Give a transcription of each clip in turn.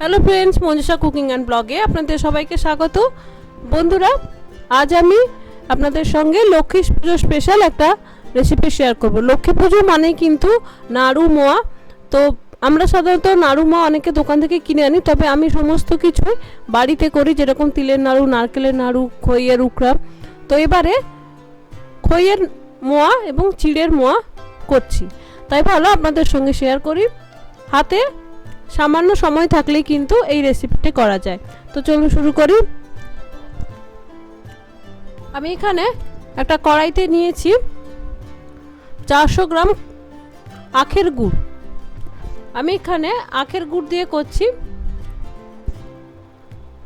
Hello friends, Manjusha cooking and ব্লগে আপনাদের সবাইকে স্বাগত। বন্ধুরা, আজ আমি আপনাদের সঙ্গে লক্ষ্মী পুজো স্পেশাল একটা রেসিপি শেয়ার করব। লক্ষ্মী পুজো মানে কিন্তু নাড়ু মোয়া। তো আমরা সাধারণত নাড়ু মোয়া অনেকে দোকান থেকে কিনে আনি, তবে আমি সমস্ত কিছুই বাড়িতে করি, যেরকম তিলের নাড়ু, নারকেলের নাড়ু, খইয়ের উকড়া। তো এবারে খইয়ের মোয়া এবং চিড়ের মোয়া করছি, তাই ভালো আপনাদের সঙ্গে শেয়ার করি। হাতে সামান্য সময় থাকলেই কিন্তু এই রেসিপিটি করা যায়। তো চলুন শুরু করি। আমি এখানে একটা কড়াইতে নিয়েছি 400 গ্রাম আখের গুড়। আমি এখানে আখের গুড় দিয়ে করছি।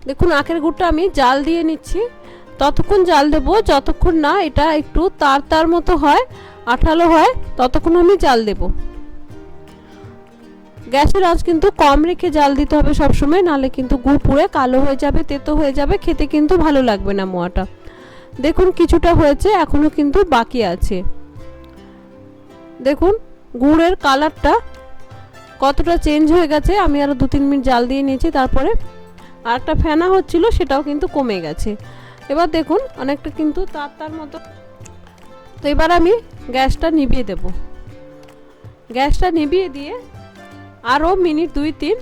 দেখুন, আখের গুড়টা আমি জাল দিয়ে নিচ্ছি। ততক্ষণ জাল দেবো যতক্ষণ না এটা একটু তার তার মতো হয়, আঠালো হয়, ততক্ষণ আমি জাল দেবো। গ্যাসের আঁচ কিন্তু কম রেখে জাল দিতে হবে সবসময়, নাহলে কিন্তু গুড় পুড়ে কালো হয়ে যাবে, তেতো হয়ে যাবে, খেতে কিন্তু ভালো লাগবে না মোয়াটা। দেখুন কিছুটা হয়েছে, এখনো কিন্তু বাকি আছে। দেখুন গুড়ের কালারটা কতটা চেঞ্জ হয়ে গেছে। আমি আরও 2-3 মিনিট জাল দিয়ে নিয়েছি, তারপরে আর একটা ফেনা হচ্ছিল, সেটাও কিন্তু কমে গেছে। এবার দেখুন অনেকটা কিন্তু তার তার মতো। তো এবার আমি গ্যাসটা নিভিয়ে দেব। গ্যাসটা নিভিয়ে দিয়ে আরও মিনিট 2-3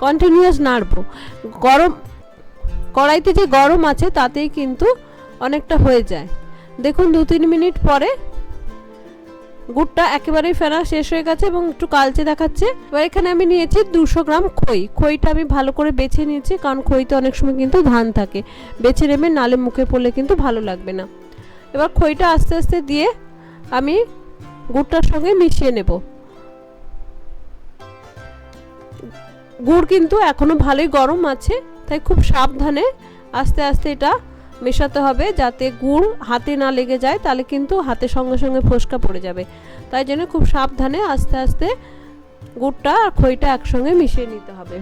কন্টিনিউয়াস নাড়ব। গরম কড়াইতে যে গরম আছে তাতেই কিন্তু অনেকটা হয়ে যায়। দেখুন 2-3 মিনিট পরে গুড়টা একেবারেই ফেনা শেষ হয়ে গেছে এবং একটু কালচে দেখাচ্ছে। এবার এখানে আমি নিয়েছি 200 গ্রাম খই। খইটা আমি ভালো করে বেছে নিয়েছি, কারণ খইতে অনেক সময় কিন্তু ধান থাকে। বেছে নেবে, নালে মুখে পড়লে কিন্তু ভালো লাগবে না। এবার খইটা আস্তে আস্তে দিয়ে আমি গুড়টার সঙ্গে মিশিয়ে নেব। গুড় কিন্তু এখনো ভালোই গরম আছে, তাই খুব সাবধানে আস্তে আস্তে এটা মেশাতে হবে, যাতে গুড় হাতে না লেগে যায়, তাহলে কিন্তু হাতে সঙ্গে সঙ্গে ফোসকা পড়ে যাবে। তাই জন্য খুব সাবধানে আস্তে আস্তে গুড়টা আর খইটা একসঙ্গে মিশিয়ে নিতে হবে।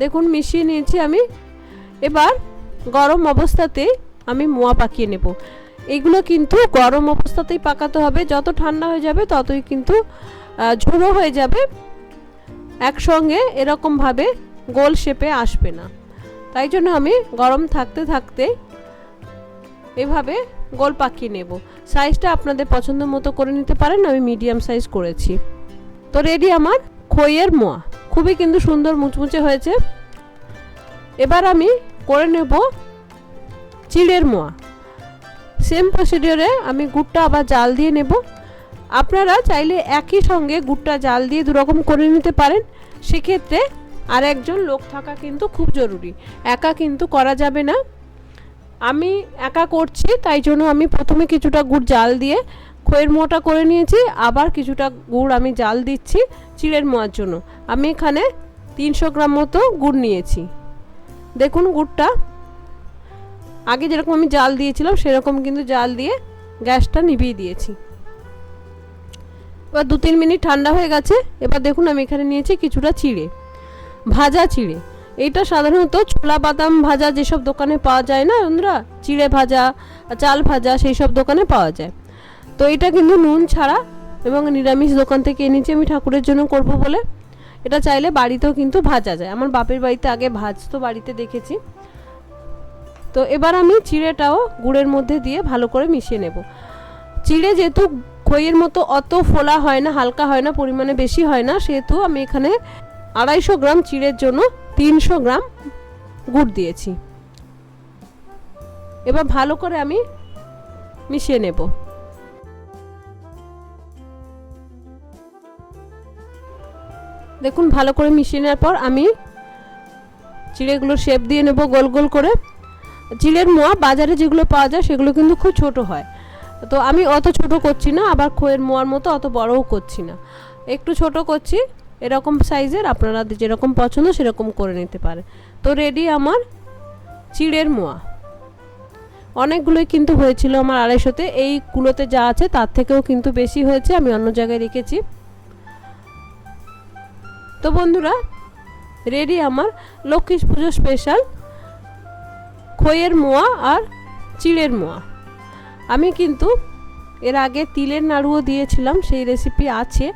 দেখুন মিশিয়ে নিয়েছি আমি। এবার গরম অবস্থাতেই আমি মোয়া পাকিয়ে নেব। এগুলো কিন্তু গরম অবস্থাতেই পাকাতে হবে, যত ঠান্ডা হয়ে যাবে ততই কিন্তু ঝুড়ো হয়ে যাবে, একসঙ্গে এরকমভাবে গোল শেপে আসবে না। তাই জন্য আমি গরম থাকতে থাকতে এভাবে গোল পাকিয়ে নেব। সাইজটা আপনাদের পছন্দ মতো করে নিতে পারেন, আমি মিডিয়াম সাইজ করেছি। তো রেডি আমার খইয়ের মোয়া, খুবই কিন্তু সুন্দর মুচমুচে হয়েছে। এবার আমি করে নেব চিড়ের মোয়া। সেম প্রসিডিওরে আমি গুড়টা আবার জাল দিয়ে নেব। আপনারা চাইলে একই সঙ্গে গুড়টা জাল দিয়ে দুরকম করে নিতে পারেন। সেক্ষেত্রে আর একজন লোক থাকা কিন্তু খুব জরুরি, একা কিন্তু করা যাবে না। আমি একা করছি, তাই জন্য আমি প্রথমে কিছুটা গুড় জাল দিয়ে খইয়ের মোয়াটা করে নিয়েছি, আবার কিছুটা গুড় আমি জাল দিচ্ছি চিড়ের মোয়ার জন্য। আমি এখানে 300 গ্রাম মতো গুড় নিয়েছি। দেখুন গুড়টা আগে যেরকম আমি জাল দিয়েছিলাম সেরকম কিন্তু জাল দিয়ে গ্যাসটা নিভিয়ে দিয়েছি। এবার 2-3 মিনিট ঠান্ডা হয়ে গেছে। এবার দেখুন আমি এখানে নিয়েছি কিছুটা চিড়ে, ভাজা চিড়ে। এইটা সাধারণত ছোলা বাদাম ভাজা যেসব দোকানে পাওয়া যায় না বন্ধুরা, চিড়ে ভাজা, চাল ভাজা, সেই সব দোকানে পাওয়া যায়। তো এটা কিন্তু নুন ছাড়া এবং নিরামিষ দোকান থেকে এনেছি আমি ঠাকুরের জন্য করব বলে। এটা চাইলে বাড়িতেও কিন্তু ভাজা যায়, আমার বাপের বাড়িতে আগে ভাজতো, বাড়িতে দেখেছি। তো এবার আমি চিড়েটাও গুড়ের মধ্যে দিয়ে ভালো করে মিশিয়ে নেব। চিড়ে যেহেতু খইয়ের মতো অত ফোলা হয় না, হালকা হয় না, পরিমাণে বেশি হয় না, সেহেতু আমি এখানে 250 গ্রাম চিড়ের জন্য 300 গ্রাম গুড় দিয়েছি। এবার ভালো করে আমি মিশিয়ে নেব। দেখুন ভালো করে মিশিয়ে নেওয়ার পর আমি চিড়েগুলোর শেপ দিয়ে নেব গোল গোল করে। চিড়ের মোয়া বাজারে যেগুলো পাওয়া যায় সেগুলো কিন্তু খুব ছোট হয়, তো আমি অত ছোট করছি না, আবার খইয়ের মোয়ার মতো অত বড়ও করছি না, একটু ছোট করছি। এরকম সাইজের আপনারা যেরকম পছন্দ সেরকম করে নিতে পারে। তো রেডি আমার চিড়ের মোয়া। অনেকগুলোই কিন্তু হয়েছিল আমার 250-তে, এইগুলোতে যা আছে তার থেকেও কিন্তু বেশি হয়েছে, আমি অন্য জায়গায় রেখেছি। তো বন্ধুরা, রেডি আমার লক্ষ্মী পুজো স্পেশাল খইয়ের মোয়া আর চিড়ের মোয়া। আমি কিন্তু এর আগে তিলের নাড়ুও দিয়েছিলাম, সেই রেসিপি আছে,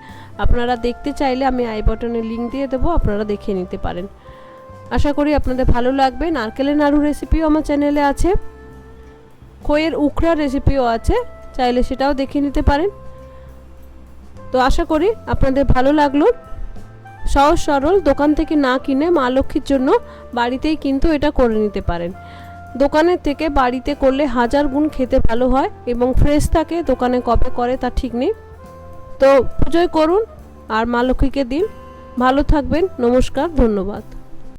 আপনারা দেখতে চাইলে আমি আই বাটনে লিঙ্ক দিয়ে দেবো, আপনারা দেখে নিতে পারেন। আশা করি আপনাদের ভালো লাগবে। নারকেলের নাড়ু রেসিপিও আমার চ্যানেলে আছে, খইয়ের উখড়া রেসিপিও আছে, চাইলে সেটাও দেখে নিতে পারেন। তো আশা করি আপনাদের ভালো লাগলো। সহজ সরল, দোকান থেকে না কিনে মা লক্ষ্মীর জন্য বাড়িতেই কিন্তু এটা করে নিতে পারেন। দোকানের থেকে বাড়িতে করলে 1000 গুণ খেতে ভালো হয় এবং ফ্রেশ থাকে, দোকানে কবে করে তা ঠিক নেই। তো পুজোয় করুন আর মা লক্ষ্মীকে দিন। ভালো থাকবেন, নমস্কার, ধন্যবাদ।